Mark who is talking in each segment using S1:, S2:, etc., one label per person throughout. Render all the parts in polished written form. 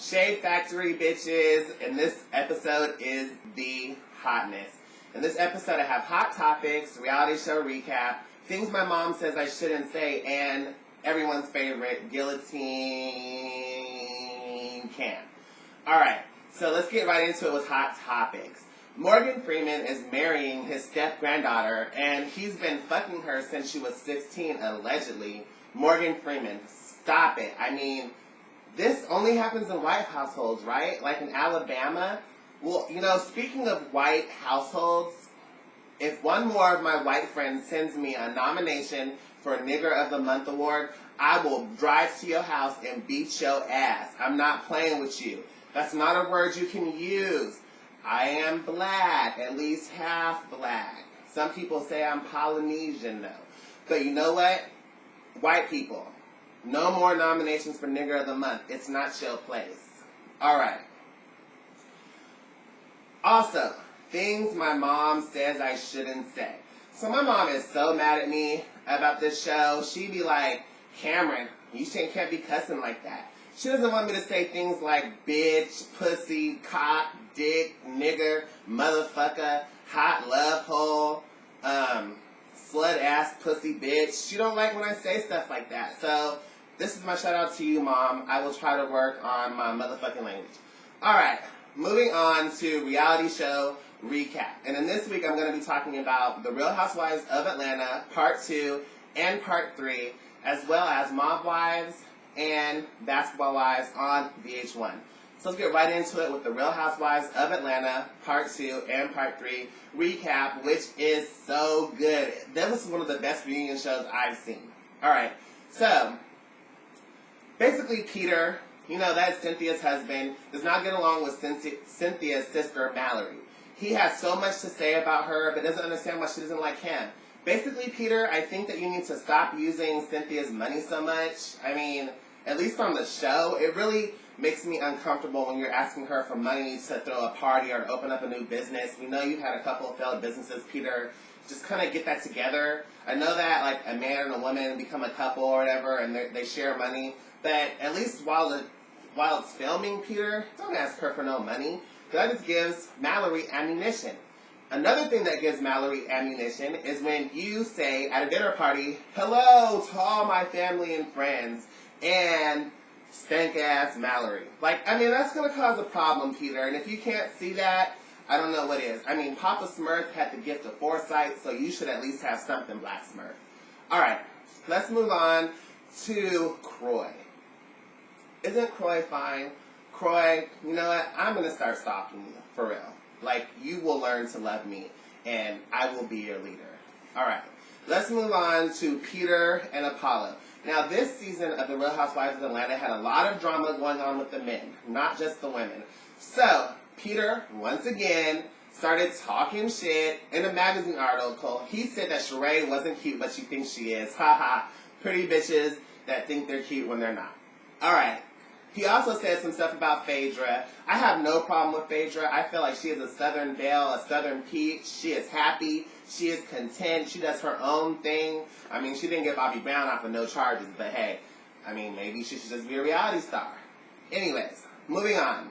S1: ShadeFactorie, bitches, and this episode is the hotness. In this episode, I have hot topics, reality show recap, things my mom says I shouldn't say, and everyone's favorite, Guillotine can. Alright, so let's get right into it with hot topics. Morgan Freeman is marrying his step-granddaughter, and he's been fucking her since she was 16, allegedly. Morgan Freeman, stop it. I mean, this only happens in white households, right? Like in Alabama. Well, you know, speaking of white households, if one more of my white friends sends me a nomination for a Nigger of the Month award, I will drive to your house and beat your ass. I'm not playing with you. That's not a word you can use. I am black, at least half black. Some people say I'm Polynesian, though. But you know what? White people, no more nominations for Nigger of the Month. It's not your place. Alright. Also, things my mom says I shouldn't say. So my mom is so mad at me about this show. She be like, Cameron, you can't be cussing like that. She doesn't want me to say things like bitch, pussy, cock, dick, nigger, motherfucker, hot love hole, slut ass pussy bitch. She don't like when I say stuff like that. So this is my shout out to you, Mom. I will try to work on my motherfucking language. Alright, moving on to reality show recap. And in this week I'm going to be talking about The Real Housewives of Atlanta, Part 2 and Part 3, as well as Mob Wives and Basketball Wives on VH1. So let's get right into it with The Real Housewives of Atlanta, Part 2 and Part 3 recap, which is so good. That was one of the best reunion shows I've seen. Alright, so basically Peter, you know, that's Cynthia's husband, does not get along with Cynthia's sister, Mallory. He has so much to say about her, but doesn't understand why she doesn't like him. Basically, Peter, I think that you need to stop using Cynthia's money so much. I mean, at least on the show, it really makes me uncomfortable when you're asking her for money to throw a party or to open up a new business. We know you've had a couple of failed businesses, Peter. Just kind of get that together. I know that, like, a man and a woman become a couple or whatever, and they share money. But at least while it's filming, Peter, don't ask her for no money. That just gives Mallory ammunition. Another thing that gives Mallory ammunition is when you say at a dinner party, hello to all my family and friends, and stank-ass Mallory. Like, I mean, that's going to cause a problem, Peter, and if you can't see that, I don't know what is. I mean, Papa Smurf had the gift of foresight, so you should at least have something, Black Smurf. Alright, let's move on to Croy. Isn't Croy fine? Croy, you know what? I'm going to start stalking you, for real. Like, you will learn to love me, and I will be your leader. Alright, let's move on to Peter and Apollo. Now, this season of The Real Housewives of Atlanta had a lot of drama going on with the men, not just the women. So, Peter, once again, started talking shit in a magazine article. He said that Sheree wasn't cute, but she thinks she is. Haha, pretty bitches that think they're cute when they're not. Alright. He also said some stuff about Phaedra. I have no problem with Phaedra. I feel like she is a Southern belle, a Southern peach. She is happy. She is content. She does her own thing. I mean, she didn't get Bobby Brown off of no charges, but hey, I mean, maybe she should just be a reality star. Anyways, moving on.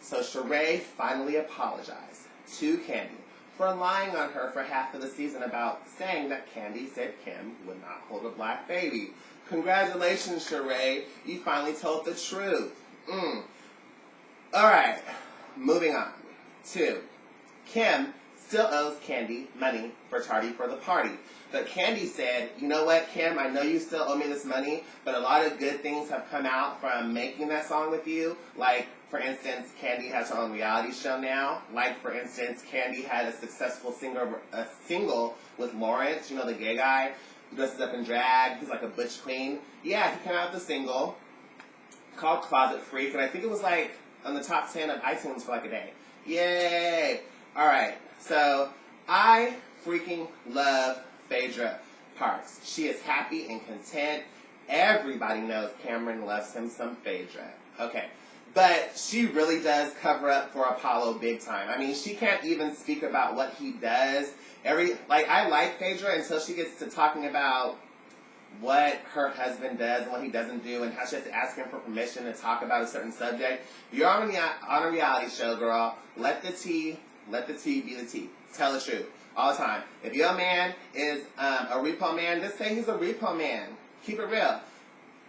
S1: So Sheree finally apologized to Kandi for lying on her for half of the season about saying that Kandi said Kim would not hold a black baby. Congratulations, Sheree. You finally told the truth. Alright, moving on to Kim still owes Kandi money for Tardy for the Party. But Kandi said, you know what, Kim, I know you still owe me this money, but a lot of good things have come out from making that song with you. Like, for instance, Kandi has her own reality show now. Like, for instance, Kandi had a successful single with Lawrence, you know, the gay guy who dresses up in drag. He's like a butch queen. Yeah, he came out with a single called Closet Freak, and I think it was like on the top 10 of iTunes for like a day. Yay! Alright, so I freaking love Phaedra Parks. She is happy and content. Everybody knows Cameron loves him some Phaedra. Okay. But she really does cover up for Apollo big time. I mean, she can't even speak about what he does. I like Phaedra until she gets to talking about what her husband does and what he doesn't do and how she has to ask him for permission to talk about a certain subject. You're on a reality show, girl. Let the tea be the tea. Tell the truth all the time. If your man is a repo man, just say he's a repo man. Keep it real.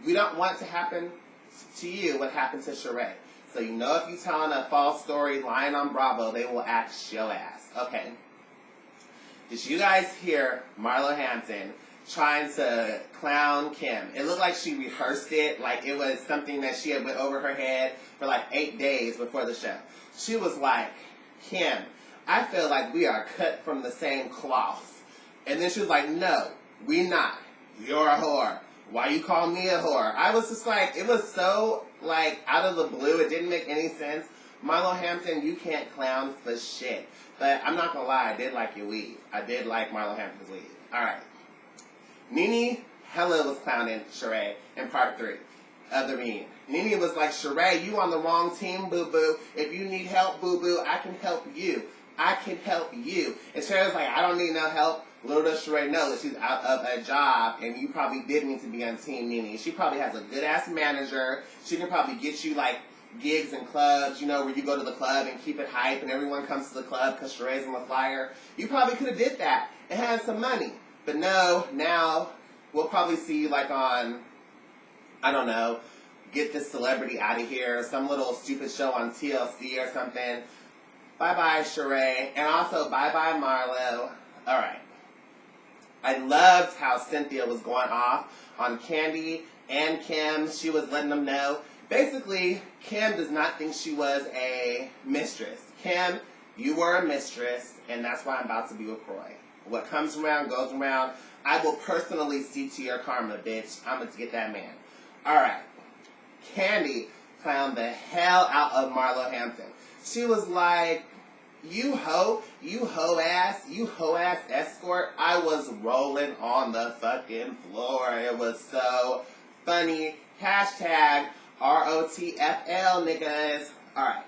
S1: We don't want to happen to you what happened to Sheree. So you know if you're telling a false story, lying on Bravo, they will axe your ass. Okay. Did you guys hear Marlo Hampton trying to clown Kim? It looked like she rehearsed it, like it was something that she had went over her head for like 8 days before the show. She was like, Kim, I feel like we are cut from the same cloth. And then she was like, no, we not. You're a whore. Why you call me a whore? I was just like, it was so like out of the blue. It didn't make any sense. Marlo Hampton, you can't clown for shit. But I'm not gonna lie, I did like your weave. I did like Marlo Hampton's weave. Alright. Nene hella was clowning Sheree in part 3 of the reunion. Nene was like, Sheree, you on the wrong team, boo-boo. If you need help, boo-boo, I can help you. I can help you. And Sheree was like, I don't need no help. Little does Sheree know that she's out of a job, and you probably did need to be on Team Nene. She probably has a good-ass manager. She can probably get you, like, gigs and clubs, you know, where you go to the club and keep it hype, and everyone comes to the club because Sheree's on the flyer. You probably could have did that and had some money. But no, now we'll probably see you, like, on, I don't know, Get This Celebrity Out of Here, some little stupid show on TLC or something. Bye-bye, Sheree. And also, bye-bye, Marlo. All right. I loved how Cynthia was going off on Kandi and Kim. She was letting them know. Basically, Kim does not think she was a mistress. Kim, you were a mistress, and that's why I'm about to be with Roy. What comes around goes around. I will personally see to your karma, bitch. I'm going to get that man. All right. Kandi clowned the hell out of Marlo Hampton. She was like, you hoe ass escort. I was rolling on the fucking floor. It was so funny. Hashtag ROTFL, niggas. Alright,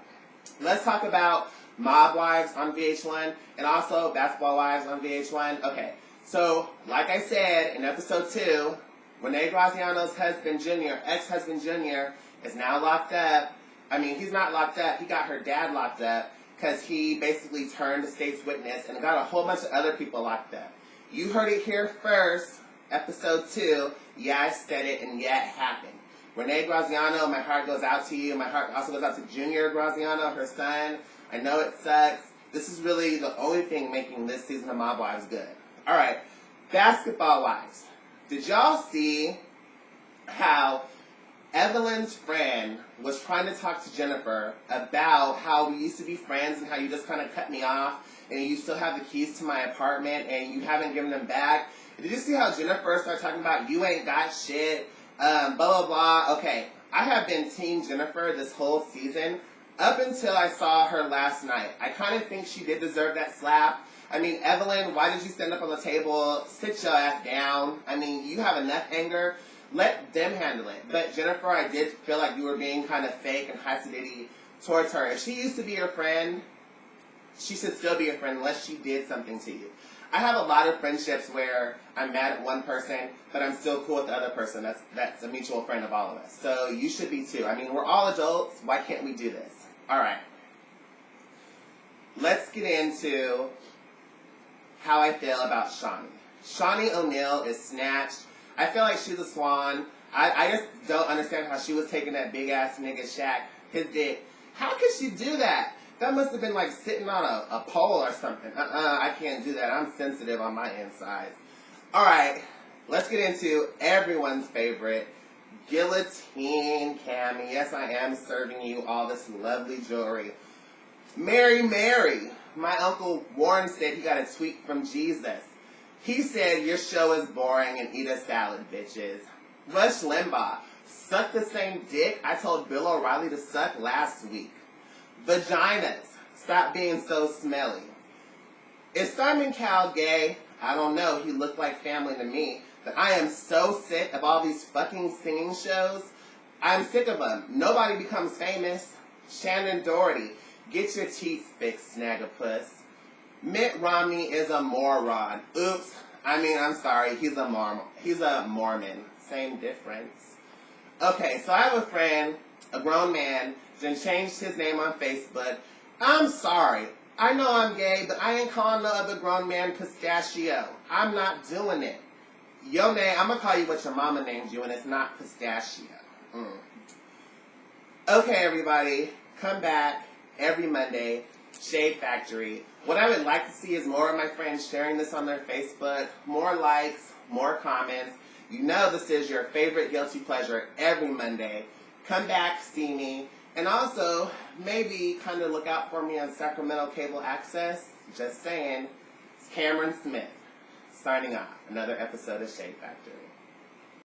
S1: let's talk about Mob Wives on VH1 and also Basketball Wives on VH1. Okay, so like I said in episode 2, Renee Graziano's husband, Junior, ex-husband Junior, is now locked up. I mean, he's not locked up. He got her dad locked up because he basically turned the state's witness and got a whole bunch of other people locked up. You heard it here first, episode 2. Yeah, I said it, and yeah, it happened. Renee Graziano, my heart goes out to you. My heart also goes out to Junior Graziano, her son. I know it sucks. This is really the only thing making this season of Mob Wives good. All right, Basketball Wives. Did y'all see how Evelyn's friend was trying to talk to Jennifer about how we used to be friends and how you just kind of cut me off and you still have the keys to my apartment and you haven't given them back? Did you see how Jennifer started talking about you ain't got shit, blah, blah, blah? Okay, I have been Team Jennifer this whole season up until I saw her last night. I kind of think she did deserve that slap. I mean, Evelyn, why did you stand up on the table? Sit your ass down. I mean, you have enough anger. Let them handle it. But Jennifer, I did feel like you were being kind of fake and high-sidity towards her. If she used to be your friend, she should still be your friend unless she did something to you. I have a lot of friendships where I'm mad at one person, but I'm still cool with the other person. That's a mutual friend of all of us. So you should be too. I mean, we're all adults. Why can't we do this? All right. Let's get into how I feel about Shawnee. Shawnee O'Neal is snatched. I feel like she's a swan. I just don't understand how she was taking that big-ass nigga Shaq, his dick. How could she do that? That must have been like sitting on a pole or something. I can't do that. I'm sensitive on my inside. Alright, let's get into everyone's favorite, Guillotine Cammy. Yes, I am serving you all this lovely jewelry. Mary, my Uncle Warren said he got a tweet from Jesus. He said, your show is boring and eat a salad, bitches. Rush Limbaugh, suck the same dick I told Bill O'Reilly to suck last week. Vaginas, stop being so smelly. Is Simon Cowell gay? I don't know, he looked like family to me. But I am so sick of all these fucking singing shows. I'm sick of them. Nobody becomes famous. Shannon Doherty, get your teeth fixed, snaggapuss. Mitt Romney is a moron. Oops, I mean, I'm sorry, he's a Mormon. Same difference. Okay, so I have a friend, a grown man, then changed his name on Facebook. I'm sorry. I know I'm gay, but I ain't calling no other grown man pistachio. I'm not doing it. Your name, I'm going to call you what your mama named you, and it's not pistachio. Okay, everybody, come back every Monday, ShadeFactorie. What I would like to see is more of my friends sharing this on their Facebook, more likes, more comments. You know this is your favorite guilty pleasure every Monday. Come back, see me. And also, maybe kind of look out for me on Sacramento Cable Access. Just saying, it's Cameron Smith, signing off. Another episode of ShadeFactorie.